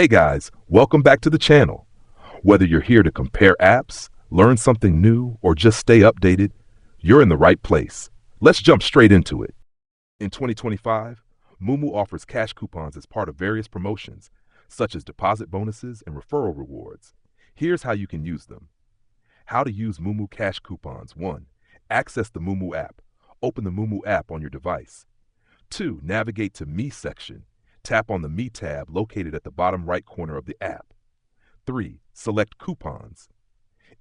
Hey guys, welcome back to the channel. Whether you're here to compare apps, learn something new, or just stay updated, you're in the right place. Let's jump straight into it. In 2025, Moomoo offers cash coupons as part of various promotions, such as deposit bonuses and referral rewards. Here's how you can use them. How to use Moomoo cash coupons. 1. Access the Moomoo app. Open the Moomoo app on your device. 2. Navigate to Me section. Tap on the Me tab located at the bottom right corner of the app. 3. Select Coupons.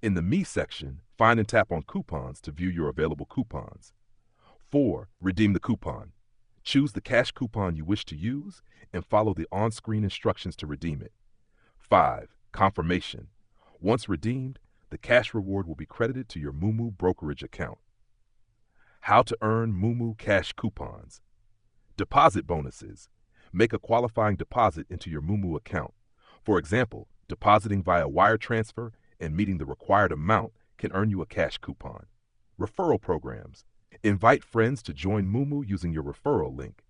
In the Me section, find and tap on Coupons to view your available coupons. 4. Redeem the coupon. Choose the cash coupon you wish to use and follow the on-screen instructions to redeem it. 5. Confirmation. Once redeemed, the cash reward will be credited to your Moomoo Brokerage account. How to earn Moomoo cash coupons. Deposit bonuses. Make a qualifying deposit into your Moomoo account. For example, depositing via wire transfer and meeting the required amount can earn you a cash coupon. Referral programs. Invite friends to join Moomoo using your referral link.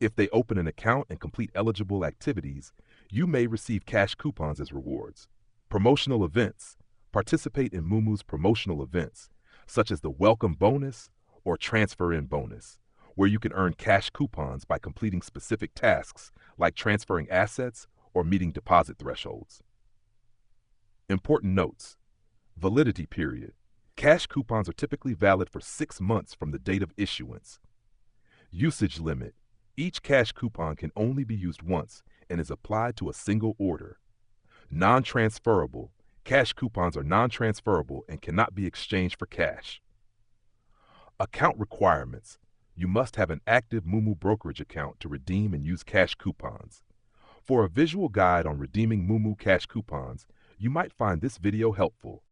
If they open an account and complete eligible activities, you may receive cash coupons as rewards. Promotional events. Participate in Moomoo's promotional events, such as the Welcome Bonus or Transfer In Bonus, where you can earn cash coupons by completing specific tasks like transferring assets or meeting deposit thresholds. Important notes. Validity period. Cash coupons are typically valid for 6 months from the date of issuance. Usage limit. Each cash coupon can only be used once and is applied to a single order. Non-transferable. Cash coupons are non-transferable and cannot be exchanged for cash. Account requirements. You must have an active Moomoo Brokerage account to redeem and use cash coupons. For a visual guide on redeeming Moomoo cash coupons, you might find this video helpful.